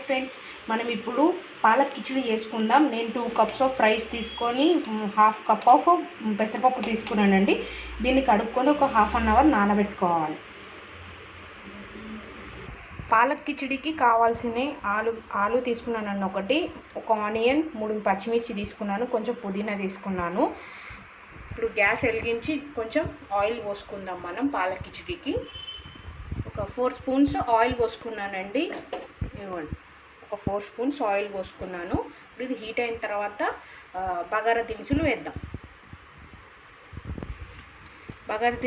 Friends, మనం ఇప్పుడు పాలక్ కిచిడి చేసుకుందాం. నేను 2 కప్స్ ఆఫ్ రైస్ తీసుకొని హాఫ్ కప్ ఆఫ్ పెసరపప్పు తీసుకున్నానండి. దీన్ని కడుక్కొని ఒక హాఫ్ అన్ అవర్ నానబెట్టుకోవాలి. పాలక్ కిచిడికి కావాల్సిన ఆలు తీసుకున్నాను ఒకటి, ఒక ఆనియన్, 3 పచ్చిమిర్చి తీసుకున్నాను, కొంచెం పుదీనా తీసుకున్నాను. ఇప్పుడు గ్యాస్ వెలిగించి కొంచెం ఆయిల్ పోసుకుందాం. మనం పాలక్ కిచిడికి ఒక 4 స్పూన్స్ ఆయిల్ పోసుకున్నానండి. ఇవ్వండి, ఒక 4 స్పూన్స్ ఆయిల్ పోసుకున్నాను. ఇప్పుడు ఇది హీట్ అయిన తర్వాత బగారా దినుసులు వేద్దాం. బగారా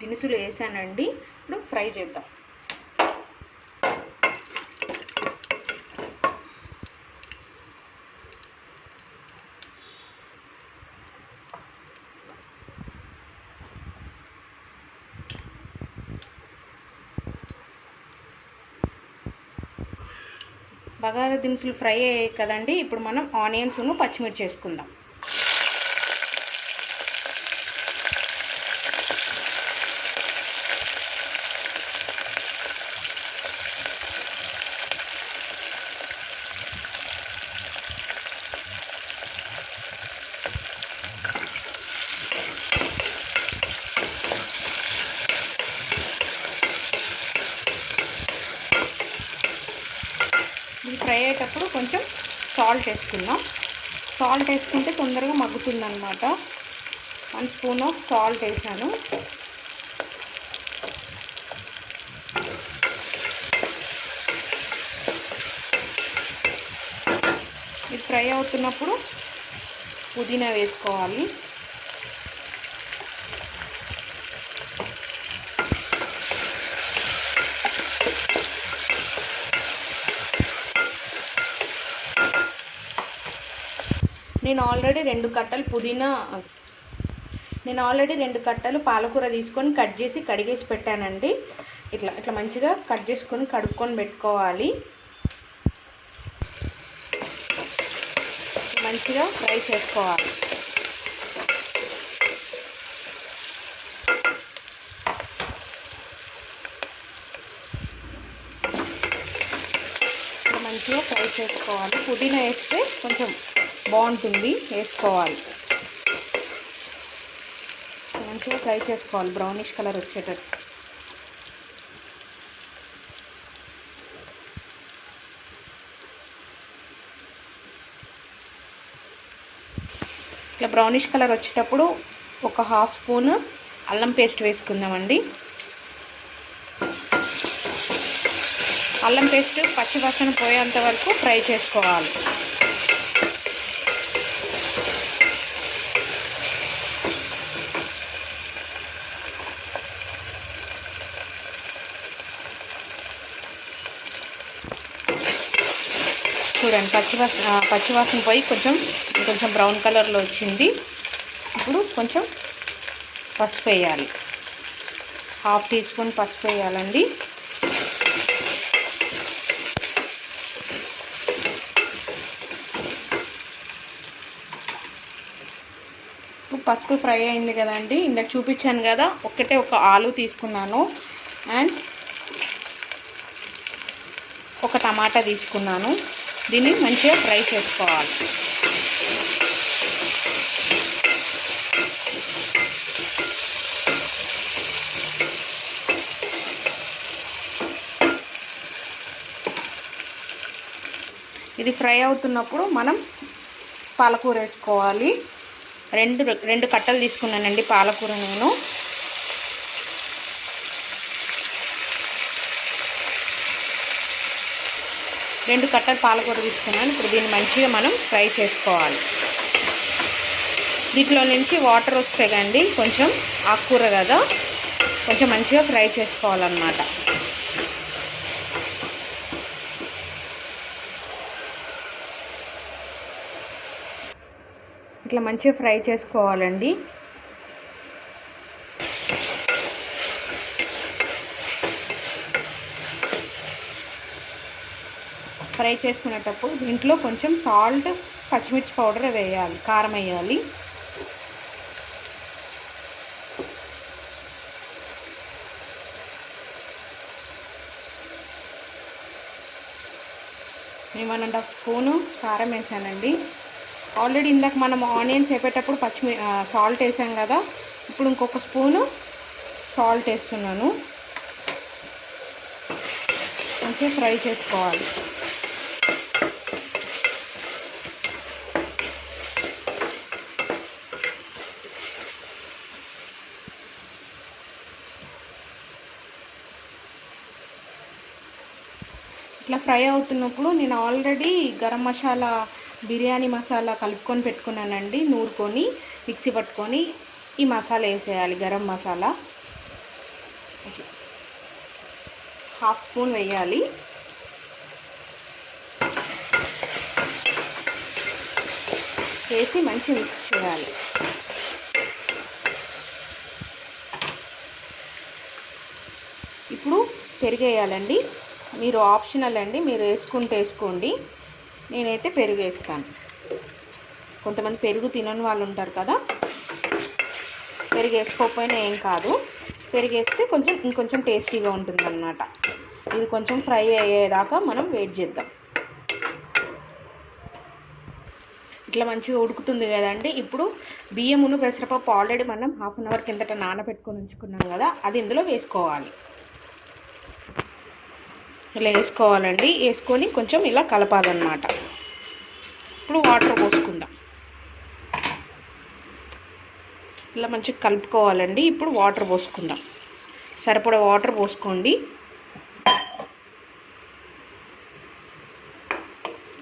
దినుసులు వేసానండి. ఇప్పుడు ఫ్రై చేద్దాం. బగారా దినుసులు ఫ్రై అయ్యాయి కదండి. ఇప్పుడు మనం ఆనియన్స్ పచ్చిమిర్చి వేసుకుందాం. ఇది ఫ్రై అయ్యేటప్పుడు కొంచెం సాల్ట్ వేసుకుందాం. సాల్ట్ వేసుకుంటే తొందరగా మగ్గుతుంది అన్నమాట. 1 స్పూన్ ఆఫ్ సాల్ట్ వేసాను. ఇది ఫ్రై అవుతున్నప్పుడు పుదీనా వేసుకోవాలి. నేను ఆల్రెడీ 2 కట్టలు పాలకూర తీసుకొని కట్ చేసి కడిగేసి పెట్టానండి. ఇట్లా మంచిగా కట్ చేసుకొని కడుక్కొని పెట్టుకోవాలి. మంచిగా ఫ్రై చేసుకోవాలి. మంచిగా ఫ్రై చేసుకోవాలి. పుదీనా వేస్తే కొంచెం బాగుంటుంది, వేసుకోవాలి. మంచిగా ఫ్రై చేసుకోవాలి, బ్రౌనిష్ కలర్ వచ్చేటట్టు. ఇట్లా బ్రౌనిష్ కలర్ వచ్చేటప్పుడు ఒక హాఫ్ స్పూన్ అల్లం పేస్ట్ వేసుకుందామండి. అల్లం పేస్ట్ పచ్చివాసన పోయేంత వరకు ఫ్రై చేసుకోవాలి. చూడండి, పచ్చివాసన పోయి కొంచెం బ్రౌన్ కలర్లో వచ్చింది. ఇప్పుడు కొంచెం పసుపు వేయాలి. 1/2 టీ స్పూన్ పసుపు వేయాలండి. పసుపు ఫ్రై అయింది కదండి. ఇందాక చూపించాను కదా, ఒక ఆలు తీసుకున్నాను అండ్ ఒక టమాటా తీసుకున్నాను. దీన్ని మంచిగా ఫ్రై చేసుకోవాలి. ఇది ఫ్రై అవుతున్నప్పుడు మనం పాలకూర వేసుకోవాలి. రెండు కట్టలు తీసుకున్నానండి పాలకూర. నేను రెండు కట్టలు పాలకూర తీసుకున్నాను. ఇప్పుడు దీన్ని మంచిగా మనం ఫ్రై చేసుకోవాలి. దీంట్లో నుంచి వాటర్ వస్తాయి కండి, కొంచెం ఆకుకూర కదా, కొంచెం మంచిగా ఫ్రై చేసుకోవాలన్నమాట. ఇట్లా మంచిగా ఫ్రై చేసుకోవాలండి. ఫ్రై చేసుకునేటప్పుడు దీంట్లో కొంచెం సాల్ట్, పచ్చిమిర్చి పౌడర్ వేయాలి, కారం వేయాలి. నేను 1.5 స్పూను కారం వేసానండి. ఆల్రెడీ ఇందాక మనం ఆనియన్స్ వేపేటప్పుడు సాల్ట్ వేసాం కదా, ఇప్పుడు ఇంకొక స్పూను సాల్ట్ వేస్తున్నాను. మంచిగా ఫ్రై చేసుకోవాలి. ఇట్లా ఫ్రై అవుతున్నప్పుడు నేను ఆల్రెడీ గరం మసాలా, బిర్యానీ మసాలా కలుపుకొని పెట్టుకున్నానండి. నూరుకొని మిక్సీ పట్టుకొని ఈ మసాలా వేసేయాలి. గరం మసాలా 1/2 స్పూన్ వేయాలి. వేసి మంచిగా మిక్స్ చేయాలి. ఇప్పుడు పెరుగు వేయాలండి. మీరు ఆప్షనల్ అండి, మీరు వేసుకుంటే వేసుకోండి. నేనైతే పెరుగు వేస్తాను. కొంతమంది పెరుగు తినని వాళ్ళు ఉంటారు కదా, పెరుగు వేసుకోకపోయినా ఏం కాదు. పెరుగు వేస్తే ఇంకొంచెం టేస్టీగా ఉంటుందన్నమాట. ఇది కొంచెం ఫ్రై అయ్యేదాకా మనం వెయిట్ చేద్దాం. ఇట్లా మంచిగా ఉడుకుతుంది కదండి. ఇప్పుడు బియ్యమును పెసరపప్పు ఆల్రెడీ మనం 1/2 అవర్ కిందట నానబెట్టుకొని ఉంచుకున్నాం కదా, అది ఇందులో వేసుకోవాలి. ఇలా వేసుకోవాలండి. వేసుకొని కొంచెం ఇలా కలపాలన్నమాట. ఇప్పుడు వాటర్ పోసుకుందాం. ఇలా మంచిగా కలుపుకోవాలండి. ఇప్పుడు వాటర్ పోసుకుందాం. సరిపడా వాటర్ పోసుకోండి.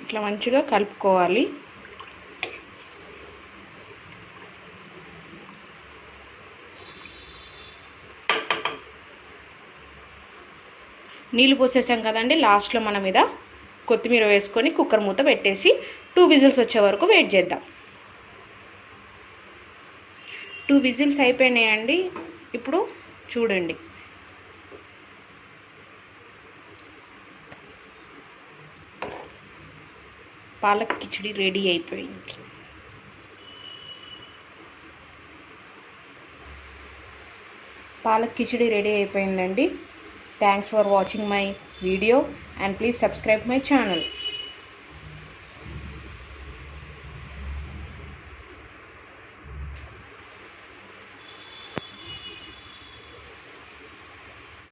ఇట్లా మంచిగా కలుపుకోవాలి. నీళ్ళు పోసేసాం కదండి. లాస్ట్లో మనం మీద కొత్తిమీర వేసుకొని కుక్కర్ మూత పెట్టేసి 2 విజిల్స్ వచ్చే వరకు వెయిట్ చేద్దాం. 2 విజిల్స్ అయిపోయినాయండి. ఇప్పుడు చూడండి, పాలక్ కిచిడి రెడీ అయిపోయింది. పాలక్ కిచిడి రెడీ అయిపోయిందండి. Thanks for watching my video and please subscribe my channel.